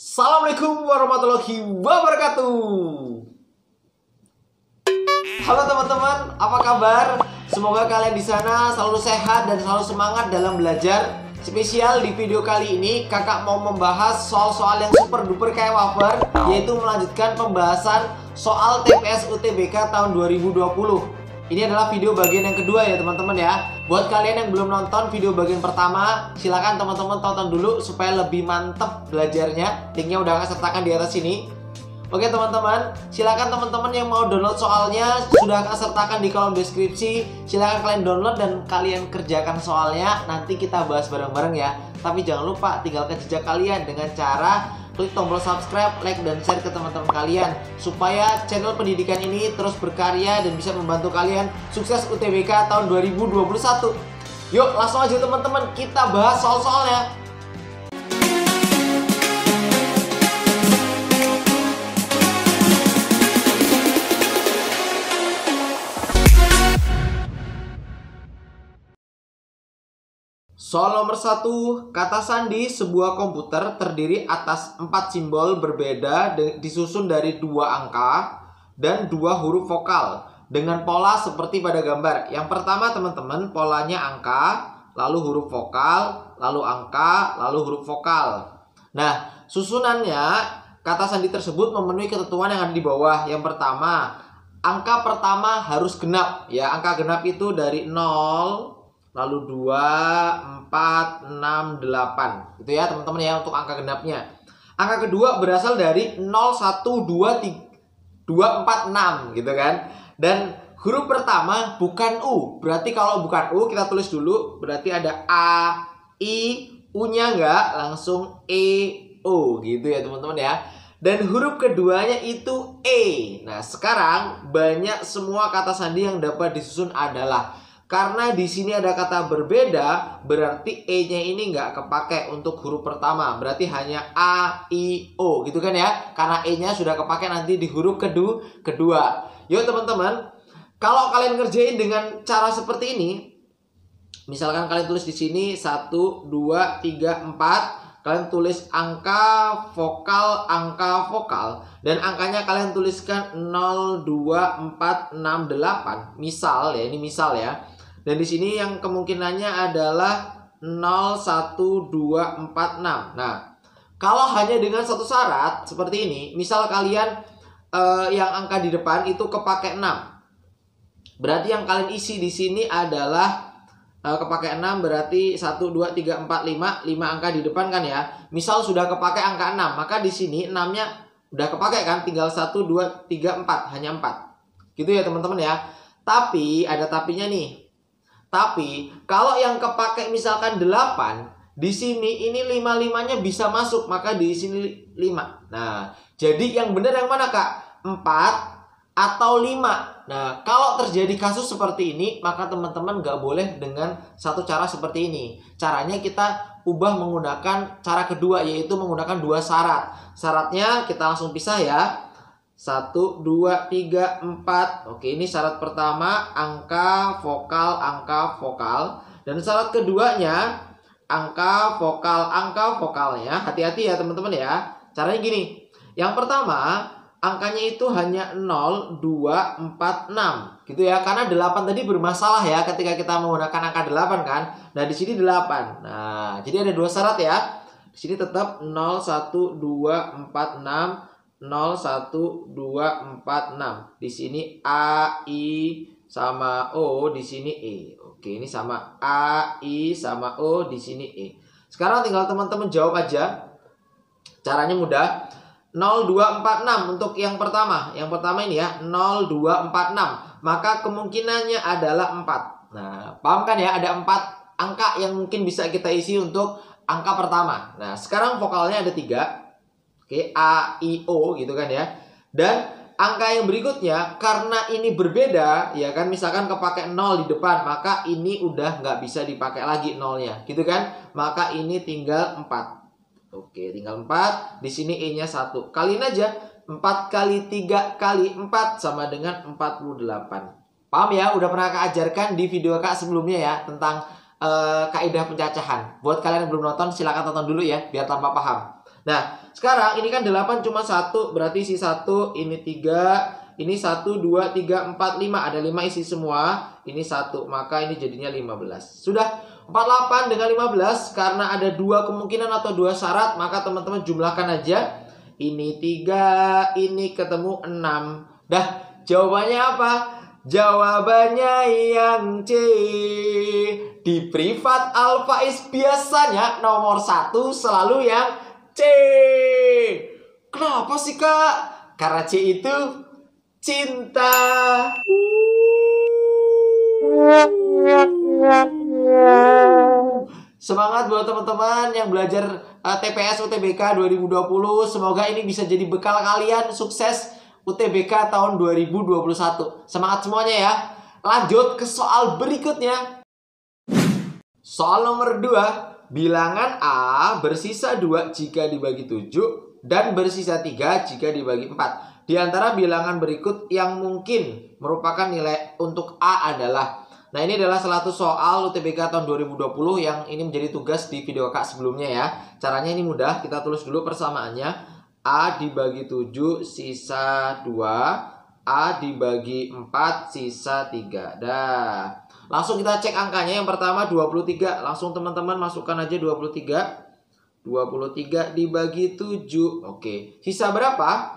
Assalamualaikum warahmatullahi wabarakatuh. Halo teman-teman, apa kabar? Semoga kalian di sana selalu sehat dan selalu semangat dalam belajar. Spesial di video kali ini, kakak mau membahas soal-soal yang super duper kayak wafer, yaitu melanjutkan pembahasan soal TPS UTBK tahun 2020. Ini adalah video bagian yang kedua ya teman-teman ya. Buat kalian yang belum nonton video bagian pertama, silakan teman-teman tonton dulu supaya lebih mantep belajarnya. Linknya udah aku sertakan di atas sini. Oke teman-teman, silakan teman-teman yang mau download soalnya sudah aku sertakan di kolom deskripsi. Silakan kalian download dan kalian kerjakan soalnya. Nanti kita bahas bareng-bareng ya. Tapi jangan lupa tinggalkan jejak kalian dengan cara klik tombol subscribe, like, dan share ke teman-teman kalian supaya channel pendidikan ini terus berkarya dan bisa membantu kalian sukses UTBK tahun 2021. Yuk langsung aja teman-teman, kita bahas soal-soalnya. Soal nomor 1, kata sandi sebuah komputer terdiri atas 4 simbol berbeda disusun dari 2 angka dan 2 huruf vokal dengan pola seperti pada gambar. Yang pertama teman-teman, polanya angka, lalu huruf vokal, lalu angka, lalu huruf vokal. Nah, susunannya kata sandi tersebut memenuhi ketentuan yang ada di bawah. Yang pertama, angka pertama harus genap ya. Angka genap itu dari 0, lalu 2, 4, 6, 8. Itu ya teman-teman ya untuk angka genapnya. Angka kedua berasal dari 0, 1, 2, 3, 2, 4, 6 gitu kan. Dan huruf pertama bukan U. Berarti kalau bukan U kita tulis dulu. Berarti ada A, I, U-nya enggak, langsung E, O gitu ya teman-teman ya. Dan huruf keduanya itu E. Nah sekarang banyak semua kata sandi yang dapat disusun adalah, karena di sini ada kata berbeda, berarti E-nya ini nggak kepake untuk huruf pertama. Berarti hanya A, I, O gitu kan ya. Karena E-nya sudah kepake nanti di huruf kedua. Yuk teman-teman, kalau kalian ngerjain dengan cara seperti ini, misalkan kalian tulis di sini 1, 2, 3, 4. Kalian tulis angka vokal, dan angkanya kalian tuliskan 0, 2, 4, 6, 8. Misal ya, ini misal ya. Dan di sini yang kemungkinannya adalah 0, 1, 2, 4, 6. Nah, kalau hanya dengan satu syarat seperti ini, misal kalian yang angka di depan itu kepake 6. Berarti yang kalian isi di sini adalah kepake 6, berarti 1, 2, 3, 4, 5. 5 angka di depan kan ya. Misal sudah kepake angka 6, maka di sini 6-nya udah kepake kan, tinggal 1, 2, 3, 4, hanya 4. Gitu ya teman-teman ya. Tapi ada tapinya nih. Tapi kalau yang kepake misalkan 8, di sini ini 5-5-nya bisa masuk, maka di sini 5. Nah, jadi yang benar yang mana Kak? 4 atau 5. Nah, kalau terjadi kasus seperti ini, maka teman-teman nggak boleh dengan satu cara seperti ini. Caranya kita ubah menggunakan cara kedua, yaitu menggunakan 2 syarat. Syaratnya kita langsung pisah ya. 1, 2, 3, 4. Oke, ini syarat pertama, angka vokal. Dan syarat keduanya, angka vokalnya. Hati-hati ya teman-teman ya. Caranya gini. Yang pertama, angkanya itu hanya 0, 2, 4, 6. Gitu ya. Karena 8 tadi bermasalah ya ketika kita menggunakan angka 8 kan. Nah, di sini 8. Nah, jadi ada 2 syarat ya. Di sini tetap 0, 1, 2, 4, 6. 0, 1, 2, 4, 6. Di sini A, I sama O, di sini E. Oke, ini sama A, I sama O, di sini E. Sekarang tinggal teman-teman jawab aja. Caranya mudah. 0, 2, 4, 6 untuk yang pertama. Yang pertama ini ya, 0, 2, 4, 6. Maka kemungkinannya adalah 4. Nah, paham kan ya? Ada 4 angka yang mungkin bisa kita isi untuk angka pertama. Nah, sekarang vokalnya ada 3. Oke, A, I, O gitu kan ya. Dan angka yang berikutnya, karena ini berbeda ya kan, misalkan kepake 0 di depan, maka ini udah nggak bisa dipakai lagi 0-nya gitu kan. Maka ini tinggal 4. Oke, tinggal 4. Di sini E-nya 1. Kaliin aja. 4 kali 3 kali 4 sama dengan 48. Paham ya? Udah pernah Kak ajarkan di video Kak sebelumnya ya, tentang kaidah pencacahan. Buat kalian yang belum nonton, silahkan tonton dulu ya, biar tanpa paham. Nah, sekarang ini kan 8 cuma 1, berarti isi 1, ini 3, ini 1, 2, 3, 4, 5. Ada 5 isi semua, ini 1, maka ini jadinya 15. Sudah 48 dengan 15, karena ada 2 kemungkinan atau 2 syarat, maka teman-teman jumlahkan aja. Ini 3, ini ketemu 6. Dah, jawabannya apa? Jawabannya yang C. Di privat Alfaiz biasanya nomor 1 selalu yang C. Kenapa sih, Kak? Karena C itu cinta. Semangat buat teman-teman yang belajar TPS UTBK 2020. Semoga ini bisa jadi bekal kalian sukses UTBK tahun 2021. Semangat semuanya ya. Lanjut ke soal berikutnya. Soal nomor 2. Bilangan A bersisa 2 jika dibagi 7 dan bersisa 3 jika dibagi 4. Di antara bilangan berikut yang mungkin merupakan nilai untuk A adalah. Nah, ini adalah salah satu soal UTBK tahun 2020 yang ini menjadi tugas di video Kak sebelumnya ya. Caranya ini mudah, kita tulis dulu persamaannya. A dibagi 7 sisa 2, A dibagi 4 sisa 3. Dah. Langsung kita cek angkanya. Yang pertama 23. Langsung teman-teman masukkan aja 23. 23 dibagi 7. Oke. Sisa berapa?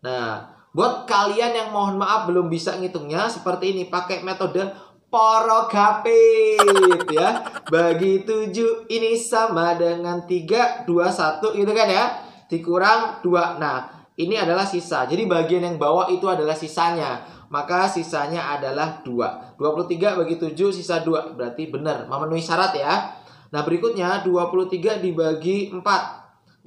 Nah, buat kalian yang mohon maaf belum bisa ngitungnya seperti ini, pakai metode porogapit ya. Bagi 7 ini sama dengan 3, 2, 1 gitu kan ya. Dikurang 2. Nah, ini adalah sisa. Jadi bagian yang bawah itu adalah sisanya. Maka sisanya adalah 2. 23 bagi 7 sisa 2. Berarti benar, memenuhi syarat ya. Nah, berikutnya 23 dibagi 4.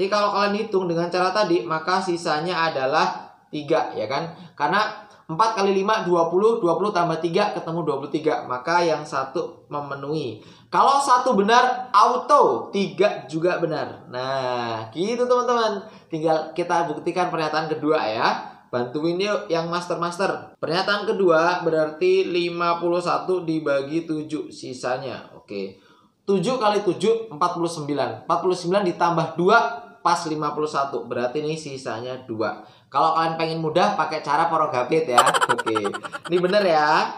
Jadi kalau kalian hitung dengan cara tadi, maka sisanya adalah 3 ya kan. Karena 4 kali 5 20, 20 tambah 3 ketemu 23. Maka yang satu memenuhi. Kalau satu benar, auto 3 juga benar. Nah, gitu teman-teman. Tinggal kita buktikan pernyataan kedua ya. Bantuin yuk yang master-master. Pernyataan kedua berarti 51 dibagi 7 sisanya. Oke. 7 kali 7 49. 49 ditambah 2 pas 51. Berarti ini sisanya 2. Kalau kalian pengen mudah pakai cara porogapit ya. Oke. Ini bener ya.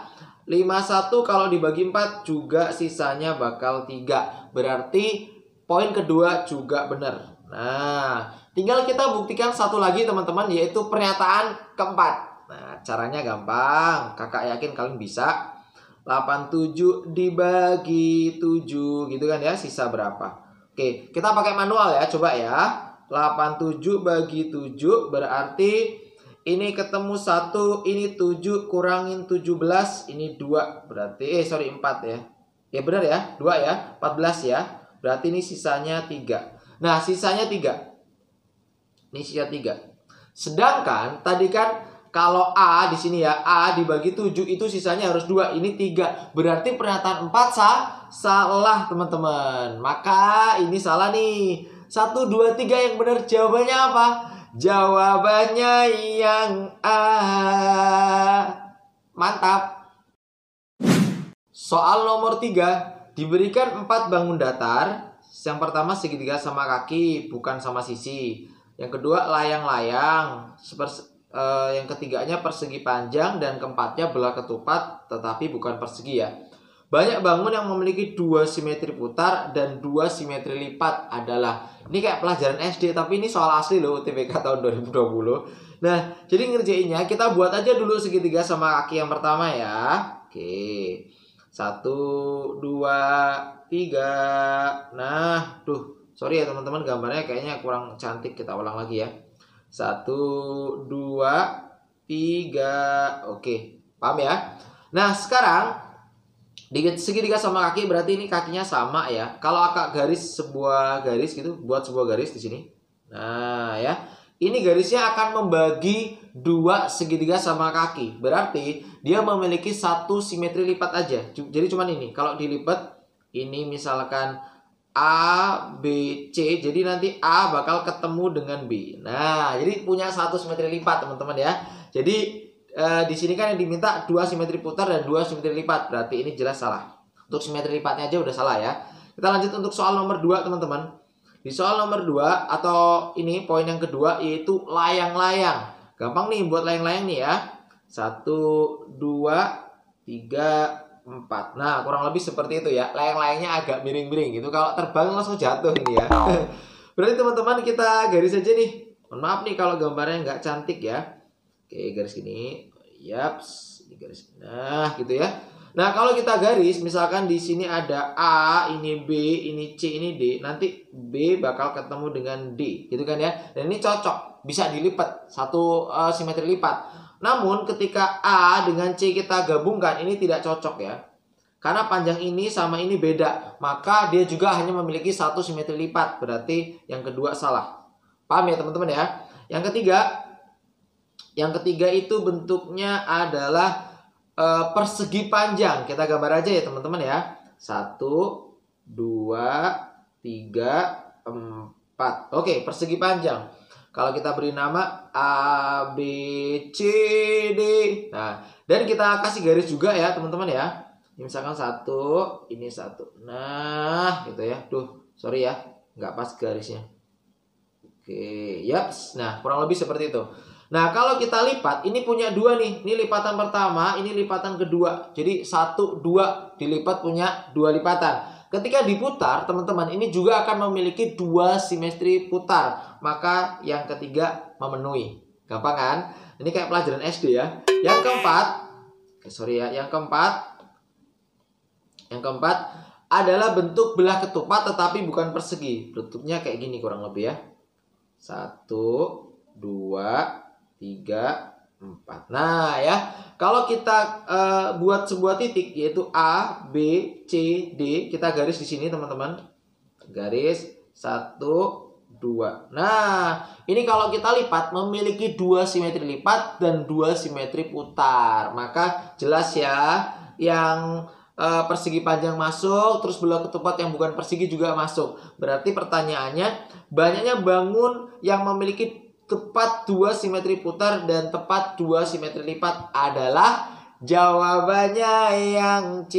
51 kalau dibagi 4 juga sisanya bakal 3. Berarti poin kedua juga benar. Nah, tinggal kita buktikan satu lagi teman-teman, yaitu pernyataan keempat. Nah, caranya gampang. Kakak yakin kalian bisa. 87 dibagi 7 gitu kan ya, sisa berapa? Oke, kita pakai manual ya, coba ya. 87 bagi 7 berarti ini ketemu 1, ini 7 kurangin 17, ini 2. Berarti 4 ya. Ya benar ya, 2 ya, 14 ya. Berarti ini sisanya 3. Nah, sisanya 3. Ini sisa 3. Sedangkan tadi kan kalau A di sini ya, A dibagi 7 itu sisanya harus 2. Ini 3. Berarti pernyataan 4 salah, teman-teman. Maka ini salah nih. 1, 2, 3 yang benar jawabannya apa? Jawabannya yang A. Mantap. Soal nomor 3. Diberikan 4 bangun datar. Yang pertama segitiga sama kaki, bukan sama sisi. Yang kedua layang-layang. Yang ketiganya persegi panjang. Dan keempatnya belah ketupat, tetapi bukan persegi ya. Banyak bangun yang memiliki 2 simetri putar dan 2 simetri lipat adalah. Ini kayak pelajaran SD, tapi ini soal asli loh UTBK tahun 2020. Nah, jadi ngerjainnya kita buat aja dulu segitiga sama kaki yang pertama ya. Oke. 1, 2, 3. Nah, sorry ya teman-teman, gambarnya kayaknya kurang cantik. Kita ulang lagi ya. 1, 2, 3. Oke, paham ya? Nah, sekarang di segitiga sama kaki berarti ini kakinya sama ya. Kalau akak garis sebuah garis gitu, buat sebuah garis di sini. Nah, ya. Ini garisnya akan membagi 2 segitiga sama kaki. Berarti dia memiliki 1 simetri lipat aja. Jadi cuman ini. Kalau dilipat, ini misalkan A, B, C. Jadi nanti A bakal ketemu dengan B. Nah, jadi punya 1 simetri lipat teman-teman ya. Jadi di sini kan yang diminta 2 simetri putar dan 2 simetri lipat. Berarti ini jelas salah. Untuk simetri lipatnya aja udah salah ya. Kita lanjut untuk soal nomor 2 teman-teman. Di soal nomor 2 atau ini poin yang kedua yaitu layang-layang. Gampang nih buat layang-layang nih ya. 1, 2, 3, 4. Nah, kurang lebih seperti itu ya. Layang-layangnya agak miring-miring gitu. Kalau terbang langsung jatuh ini ya. Berarti teman-teman kita garis aja nih. Mohon maaf nih kalau gambarnya nggak cantik ya. Oke, garis gini. Yaps, ini garis. Nah, gitu ya. Nah, kalau kita garis, misalkan di sini ada A, ini B, ini C, ini D. Nanti B bakal ketemu dengan D, gitu kan ya. Dan ini cocok, bisa dilipat, satu simetri lipat. Namun ketika A dengan C kita gabungkan, ini tidak cocok ya. Karena panjang ini sama ini beda. Maka dia juga hanya memiliki satu simetri lipat. Berarti yang kedua salah. Paham ya teman-teman ya? Yang ketiga itu bentuknya adalah persegi panjang. Kita gambar aja ya teman-teman ya. 1, 2, 3, 4. Oke, persegi panjang. Kalau kita beri nama A, B, C, D. Nah, dan kita kasih garis juga ya teman-teman ya. Ini misalkan 1, ini 1. Nah, gitu ya. Duh, sorry ya. Nggak pas garisnya. Oke, yaps. Nah, kurang lebih seperti itu. Nah, kalau kita lipat, ini punya 2 nih. Ini lipatan pertama, ini lipatan kedua. Jadi 1, 2 dilipat punya 2 lipatan. Ketika diputar, teman-teman, ini juga akan memiliki 2 simetri putar. Maka yang ketiga memenuhi. Gampang kan? Ini kayak pelajaran SD ya. Yang keempat adalah bentuk belah ketupat tetapi bukan persegi. Bentuknya kayak gini kurang lebih ya. 1, 2, 3, 4. Nah ya, kalau kita buat sebuah titik yaitu A, B, C, D, kita garis di sini teman-teman. Garis 1, 2. Nah, ini kalau kita lipat memiliki 2 simetri lipat dan 2 simetri putar. Maka jelas ya, yang persegi panjang masuk, terus belah ketupat yang bukan persegi juga masuk. Berarti pertanyaannya, banyaknya bangun yang memiliki tepat 2 simetri putar dan tepat 2 simetri lipat adalah jawabannya yang C.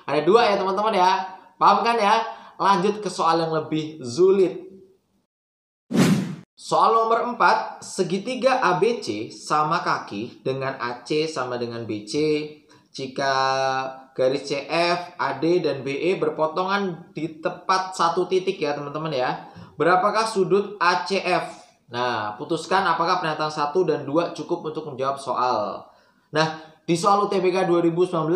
Ada 2 ya teman-teman ya. Paham kan ya? Lanjut ke soal yang lebih sulit. Soal nomor 4, segitiga ABC sama kaki dengan AC sama dengan BC. Jika garis CF, AD, dan BE berpotongan di tepat satu titik ya teman-teman ya. Berapakah sudut ACF? Nah, putuskan apakah pernyataan 1 dan 2 cukup untuk menjawab soal. Nah, di soal UTBK 2019,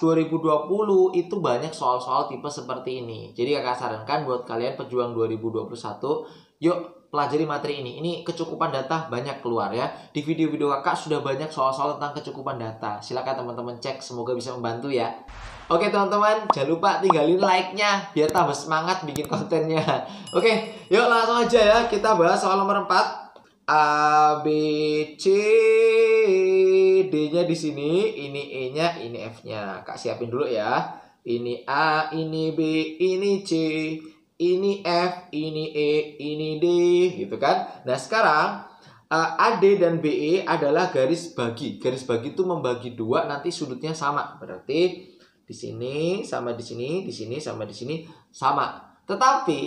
2020 itu banyak soal-soal tipe seperti ini. Jadi kakak sarankan buat kalian pejuang 2021, yuk pelajari materi ini. Ini kecukupan data banyak keluar ya. Di video-video kakak sudah banyak soal-soal tentang kecukupan data. Silakan teman-teman cek, semoga bisa membantu ya. Oke teman-teman, jangan lupa tinggalin like-nya biar tambah semangat bikin kontennya. Oke, yuk langsung aja ya. Kita bahas soal nomor 4. A, B, C, D-nya di sini, ini E-nya, ini F-nya. Kak siapin dulu ya. Ini A, ini B, ini C, ini F, ini E, ini D, gitu kan. Nah sekarang AD dan BE adalah garis bagi. Garis bagi itu membagi 2, nanti sudutnya sama. Berarti di sini sama di sini, di sini sama di sini sama. Tetapi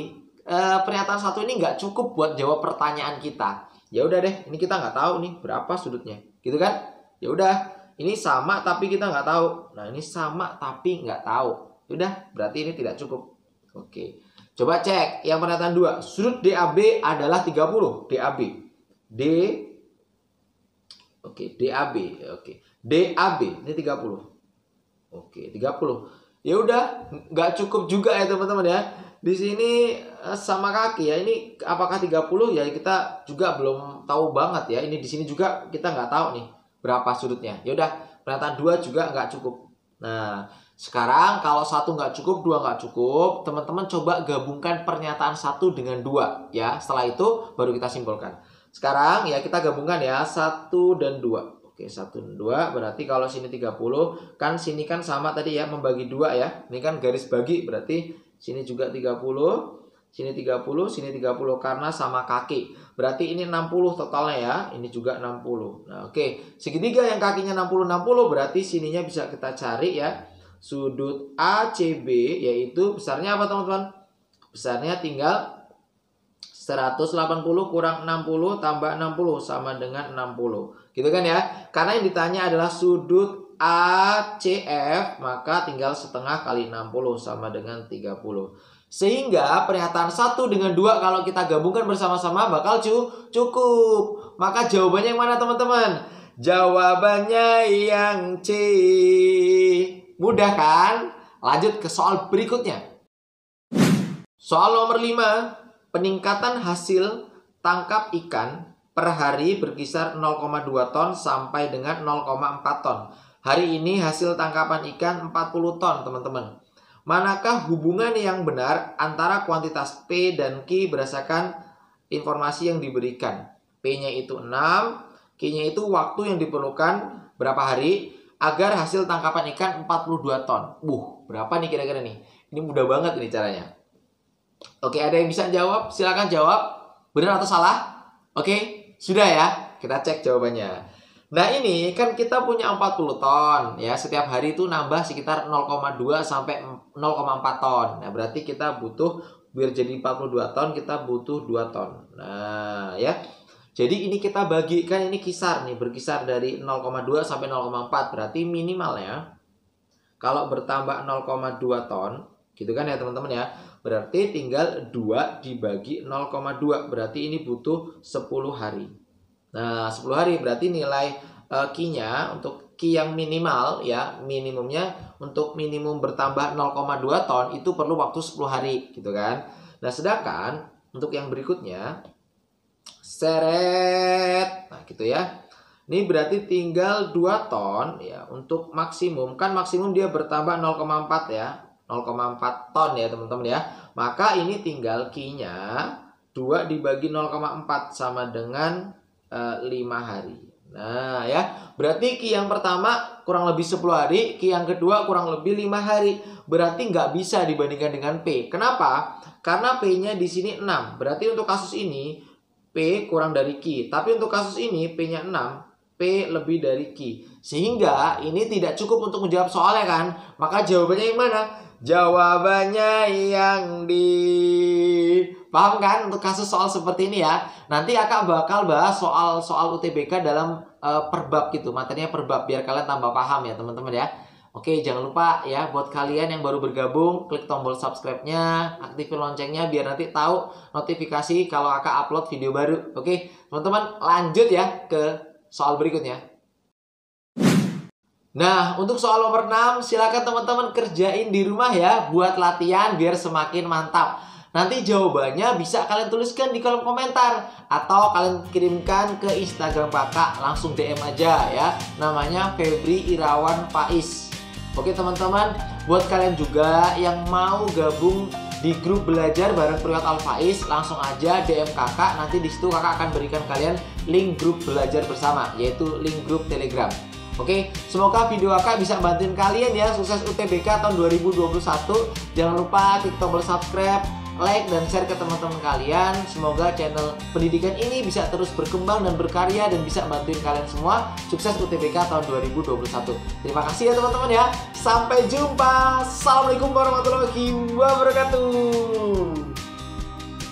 pernyataan 1 ini nggak cukup buat jawab pertanyaan kita. Ya udah deh, ini kita nggak tahu nih berapa sudutnya, gitu kan? Ya udah, ini sama tapi kita nggak tahu. Nah ini sama tapi nggak tahu. Udah, berarti ini tidak cukup. Oke. Coba cek yang pernyataan 2. Sudut DAB adalah 30. DAB. Oke, DAB. Oke. DAB ini 30. Oke, 30. Ya udah, nggak cukup juga ya teman-teman ya. Di sini sama kaki ya. Ini apakah 30 ya kita juga belum tahu banget ya. Ini di sini juga kita nggak tahu nih berapa sudutnya. Ya udah, pernyataan 2 juga nggak cukup. Nah, sekarang kalau 1 nggak cukup, 2 nggak cukup, teman-teman coba gabungkan pernyataan 1 dengan 2 ya. Setelah itu baru kita simpulkan. Sekarang ya kita gabungkan ya 1 dan 2. Oke, 1 dan 2 berarti kalau sini 30, kan sini kan sama tadi ya, membagi 2 ya. Ini kan garis bagi, berarti sini juga 30, sini 30, sini 30 karena sama kaki. Berarti ini 60 totalnya ya, ini juga 60. Nah, oke. Segitiga yang kakinya 60 berarti sininya bisa kita cari ya. Sudut ACB yaitu besarnya apa teman-teman? Besarnya tinggal 180 kurang 60 tambah 60 sama dengan 60. Gitu kan ya? Karena yang ditanya adalah sudut ACF, maka tinggal setengah kali 60 sama dengan 30. Sehingga pernyataan 1 dengan 2 kalau kita gabungkan bersama-sama bakal cukup. Maka jawabannya yang mana teman-teman? Jawabannya yang C. Mudah kan? Lanjut ke soal berikutnya. Soal nomor 5. Peningkatan hasil tangkap ikan per hari berkisar 0,2 ton sampai dengan 0,4 ton. Hari ini hasil tangkapan ikan 40 ton, teman-teman. Manakah hubungan yang benar antara kuantitas P dan Q berdasarkan informasi yang diberikan? P-nya itu 6, Q-nya itu waktu yang diperlukan berapa hari agar hasil tangkapan ikan 42 ton. Berapa nih kira-kira nih? Ini mudah banget ini caranya. Oke, ada yang bisa jawab? Silakan jawab. Benar atau salah? Oke, sudah ya. Kita cek jawabannya. Nah, ini kan kita punya 40 ton ya. Setiap hari itu nambah sekitar 0,2 sampai 0,4 ton. Nah, berarti kita butuh biar jadi 42 ton kita butuh 2 ton. Nah, ya. Jadi ini kita bagikan, ini kisar nih, berkisar dari 0,2 sampai 0,4. Berarti minimalnya kalau bertambah 0,2 ton, gitu kan ya teman-teman ya. Berarti tinggal 2 dibagi 0,2. Berarti ini butuh 10 hari. Nah, 10 hari berarti nilai Q-nya untuk Q yang minimal ya, minimumnya untuk minimum bertambah 0,2 ton itu perlu waktu 10 hari gitu kan. Nah, sedangkan untuk yang berikutnya seret. Nah, gitu ya. Ini berarti tinggal 2 ton ya untuk maksimum. Kan maksimum dia bertambah 0,4 ya. 0,4 ton ya teman-teman ya. Maka ini tinggal Q-nya 2 dibagi 0,4 sama dengan 5 hari. Nah ya, berarti Q yang pertama kurang lebih 10 hari, Q yang kedua kurang lebih 5 hari. Berarti nggak bisa dibandingkan dengan P. Kenapa? Karena P-nya di sini 6. Berarti untuk kasus ini P kurang dari Q. Tapi untuk kasus ini P-nya 6, P lebih dari Q. Sehingga ini tidak cukup untuk menjawab soalnya kan. Maka jawabannya yang mana? Jawabannya yang di... Paham kan untuk kasus soal seperti ini ya. Nanti kakak bakal bahas soal UTBK dalam per bab gitu. Materinya per bab biar kalian tambah paham ya teman-teman ya. Oke, jangan lupa ya buat kalian yang baru bergabung, klik tombol subscribe-nya, aktifin loncengnya biar nanti tahu notifikasi kalau kakak upload video baru. Oke, teman-teman lanjut ya ke soal berikutnya. Nah, untuk soal nomor 6, silakan teman-teman kerjain di rumah ya buat latihan biar semakin mantap. Nanti jawabannya bisa kalian tuliskan di kolom komentar atau kalian kirimkan ke Instagram kakak, langsung DM aja ya. Namanya Febri Irawan Faiz. Oke teman-teman, buat kalian juga yang mau gabung di grup belajar bareng Priwat Al Faiz, langsung aja DM kakak. Nanti di situ kakak akan berikan kalian link grup belajar bersama, yaitu link grup Telegram. Oke, semoga video kakak bisa bantuin kalian ya sukses UTBK tahun 2021. Jangan lupa klik tombol subscribe, like, dan share ke teman-teman kalian. Semoga channel pendidikan ini bisa terus berkembang dan berkarya dan bisa bantuin kalian semua sukses UTBK tahun 2021. Terima kasih ya teman-teman ya. Sampai jumpa. Assalamualaikum warahmatullahi wabarakatuh.